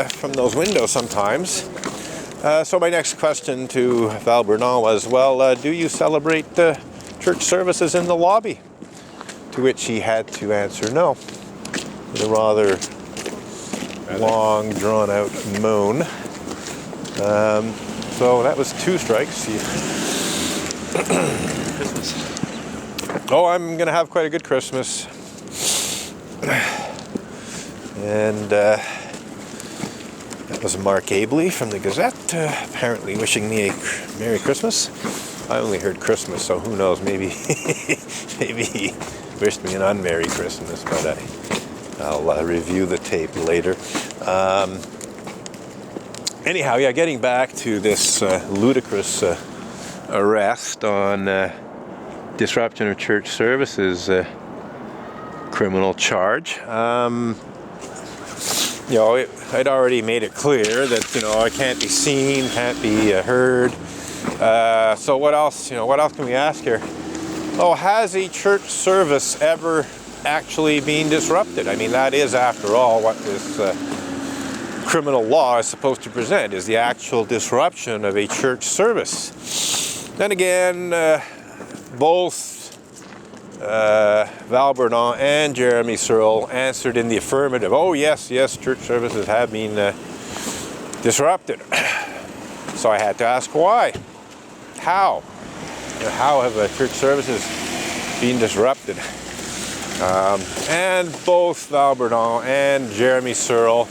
from those windows sometimes. So my next question to Val Bernard was, well, do you celebrate church services in the lobby? To which he had to answer no, with a rather long, drawn-out moan. So that was 2 strikes. Christmas. Oh, I'm going to have quite a good Christmas. And that was Mark Abley from the Gazette, apparently wishing me a Merry Christmas. I only heard Christmas, so who knows, maybe he wished me an unmerry Christmas, but I'll review the tape later. Anyhow, yeah, getting back to this ludicrous arrest on disruption of church services criminal charge. I'd already made it clear that, I can't be seen, can't be heard. So what else can we ask here? Oh, has a church service ever actually been disrupted? I mean, that is, after all, what this criminal law is supposed to present, is the actual disruption of a church service. Then again, both Val Bernard and Jeremy Searle answered in the affirmative. Oh, yes, church services have been disrupted. So I had to ask why. How? How have church services been disrupted? And both Val Bernard and Jeremy Searle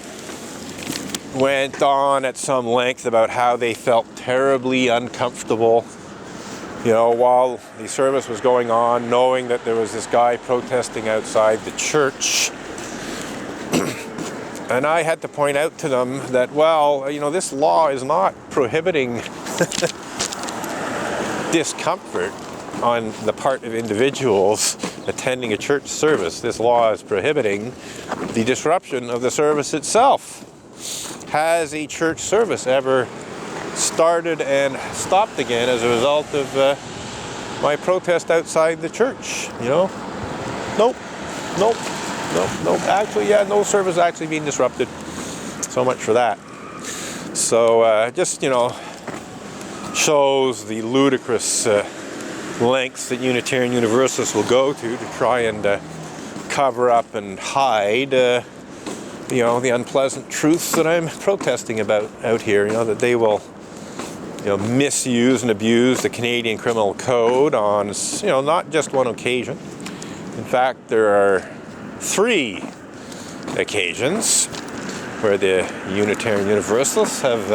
went on at some length about how they felt terribly uncomfortable, while the service was going on, knowing that there was this guy protesting outside the church. And I had to point out to them that, this law is not prohibiting discomfort on the part of individuals attending a church service. This law is prohibiting the disruption of the service itself. Has a church service ever started and stopped again as a result of my protest outside the church? Nope. Actually, no service actually being disrupted. So much for that. So just shows the ludicrous lengths that Unitarian Universalists will go to try and cover up and hide the unpleasant truths that I'm protesting about out here. That they will misuse and abuse the Canadian Criminal Code on not just one occasion. In fact, there are 3 occasions where the Unitarian Universalists have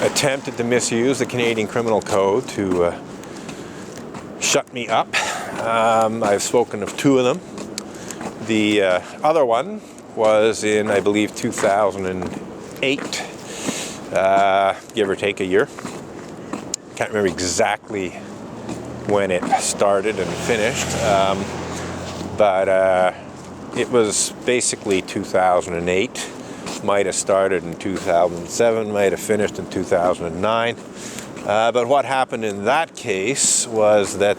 attempted to misuse the Canadian Criminal Code to shut me up. I've spoken of 2 of them. The other one was in, I believe, 2008, give or take a year. Can't remember exactly when it started and finished, but it was basically 2008. Might have started in 2007, might have finished in 2009. But what happened in that case was that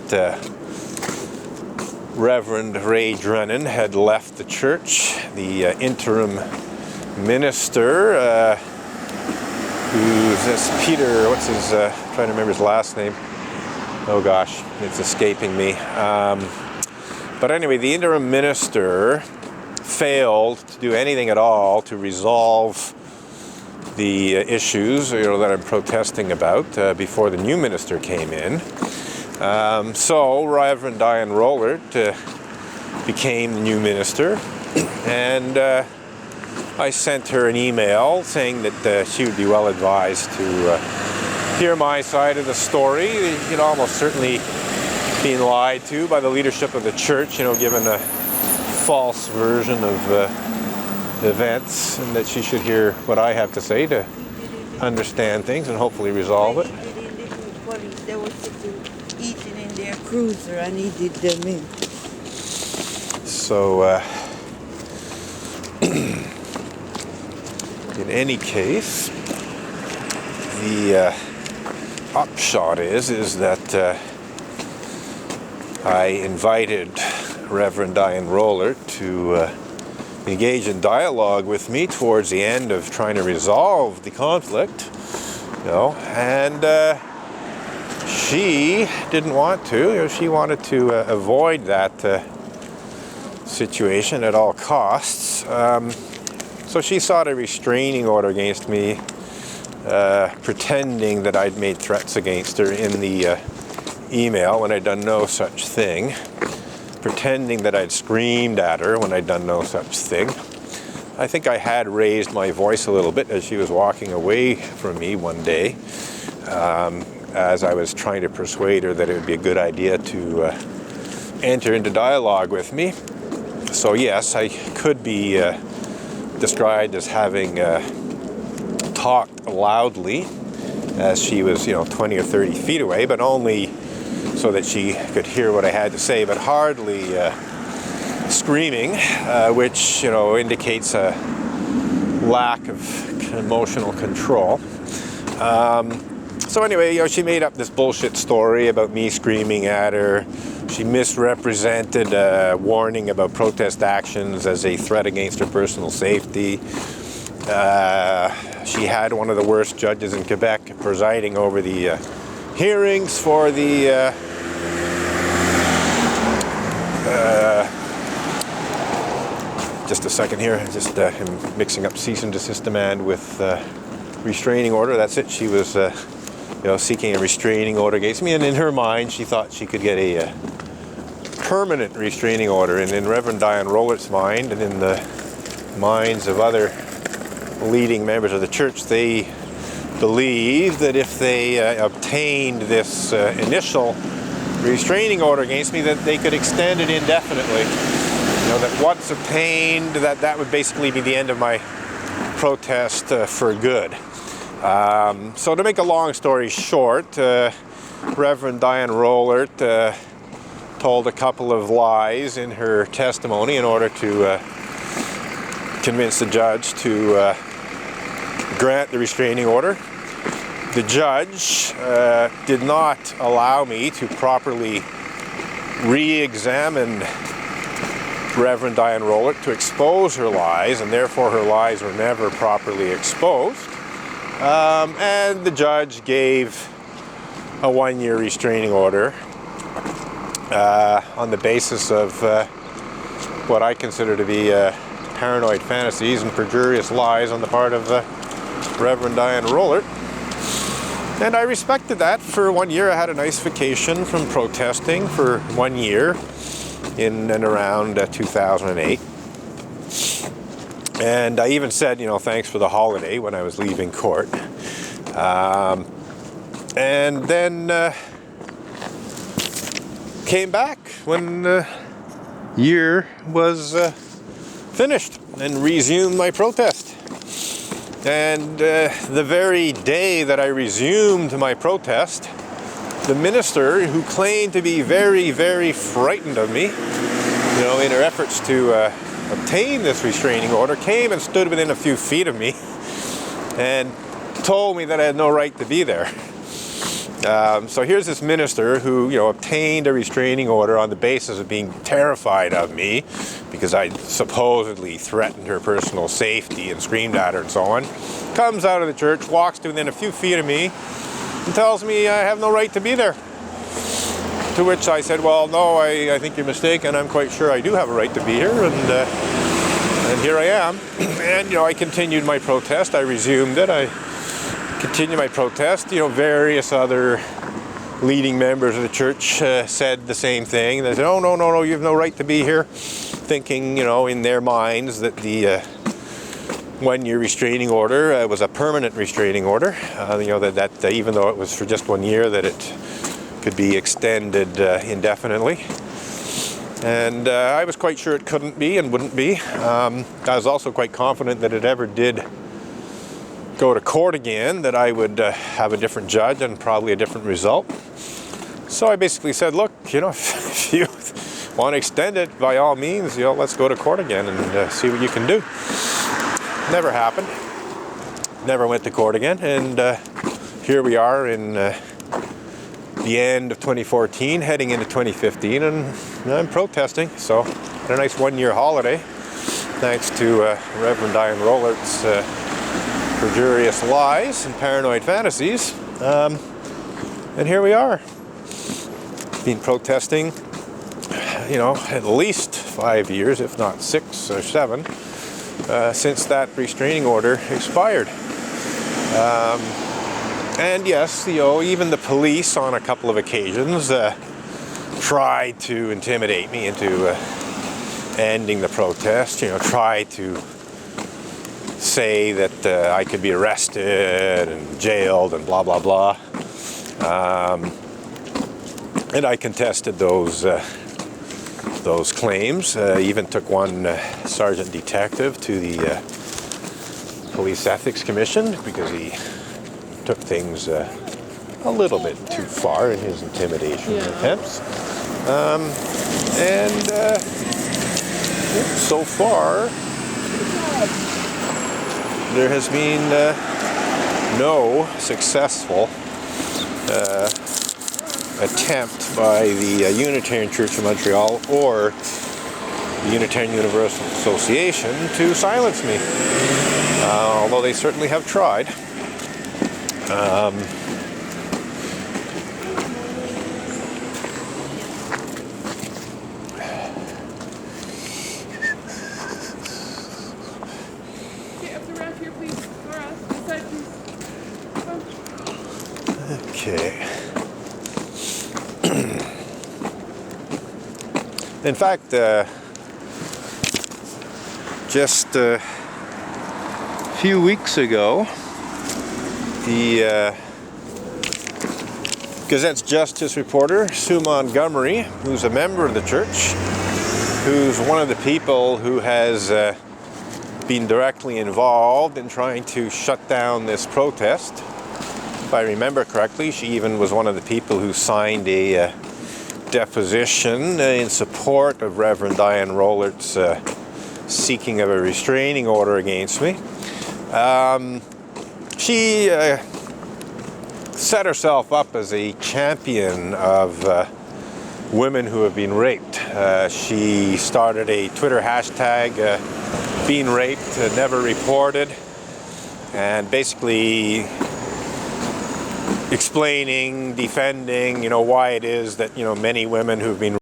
Reverend Ray Drennan had left the church. The interim minister, who's this Peter, trying to remember his last name. Oh gosh, it's escaping me. But anyway, the interim minister failed to do anything at all to resolve the issues that I'm protesting about before the new minister came in. So Reverend Diane Rollert became the new minister, and I sent her an email saying that she would be well advised to hear my side of the story. Almost certainly being lied to by the leadership of the church, given a false version of events, and that she should hear what I have to say to understand things and hopefully resolve it. They were eating in their cruiser and he did them in. So, in any case, the upshot is that I invited Reverend Diane Rollert to engage in dialogue with me towards the end of trying to resolve the conflict, and she didn't want to. She wanted to avoid that situation at all costs. So she sought a restraining order against me, pretending that I'd made threats against her in the email when I'd done no such thing, pretending that I'd screamed at her when I'd done no such thing. I think I had raised my voice a little bit as she was walking away from me one day, as I was trying to persuade her that it would be a good idea to enter into dialogue with me. So yes, I could be described as having talked loudly as she was, 20 or 30 feet away, but only so that she could hear what I had to say, but hardly screaming, which, indicates a lack of emotional control. So anyway, she made up this bullshit story about me screaming at her. She misrepresented a warning about protest actions as a threat against her personal safety. She had one of the worst judges in Quebec presiding over the hearings for the just a second here, I'm mixing up cease and desist demand with restraining order. That's it. She was seeking a restraining order against me, and in her mind she thought she could get a permanent restraining order. And in Reverend Diane Rollert's mind, and in the minds of other leading members of the church, they believed that if they obtained this initial restraining order against me, that they could extend it indefinitely. That once obtained, that would basically be the end of my protest for good. So to make a long story short, Reverend Diane Rollert told a couple of lies in her testimony in order to convince the judge to grant the restraining order. The judge did not allow me to properly re-examine Reverend Diane Rollert to expose her lies, and therefore her lies were never properly exposed. And the judge gave a 1-year restraining order on the basis of what I consider to be paranoid fantasies and perjurious lies on the part of Reverend Diane Rollert. And I respected that. For 1 year I had a nice vacation from protesting for 1 year in and around 2008. And I even said, thanks for the holiday when I was leaving court. And then came back when the year was finished and resumed my protest. And the very day that I resumed my protest, the minister, who claimed to be very, very frightened of me, in her efforts to obtain this restraining order, came and stood within a few feet of me and told me that I had no right to be there. So here's this minister who, obtained a restraining order on the basis of being terrified of me because I supposedly threatened her personal safety and screamed at her and so on, comes out of the church, walks to within a few feet of me, and tells me I have no right to be there. To which I said, well, no, I think you're mistaken. I'm quite sure I do have a right to be here, and here I am. And, I continued my protest. I resumed it. I continued my protest. Various other leading members of the church said the same thing. They said, oh, no, you have no right to be here, thinking, in their minds that the 1-year restraining order was a permanent restraining order, that even though it was for just 1 year, that it could be extended indefinitely. And I was quite sure it couldn't be and wouldn't be. I was also quite confident that it ever did go to court again, that I would have a different judge and probably a different result. So I basically said, look, if you want to extend it, by all means, let's go to court again and see what you can do. Never happened. Never went to court again, and here we are in the end of 2014, heading into 2015, and I'm protesting. So, had a nice 1-year holiday, thanks to Reverend Diane Rollert's perjurious lies and paranoid fantasies. And here we are, been protesting, at least 5 years, if not 6 or 7, since that restraining order expired. And yes, even the police on a couple of occasions tried to intimidate me into ending the protest, tried to say that I could be arrested and jailed and blah, blah, blah. And I contested those claims. Even took one sergeant detective to the Police Ethics Commission because he took things a little bit too far in his intimidation attempts. So far, there has been no successful attempt by the Unitarian Church of Montreal or the Unitarian Universal Association to silence me, although they certainly have tried. Okay. In fact, just a few weeks ago, the Gazette's Justice reporter, Sue Montgomery, who's a member of the church, who's one of the people who has been directly involved in trying to shut down this protest. If I remember correctly, she even was one of the people who signed a deposition in support of Reverend Diane Rollert's seeking of a restraining order against me. She set herself up as a champion of women who have been raped. She started a Twitter hashtag, being raped, never reported, and basically explaining, defending, why it is that, many women who've been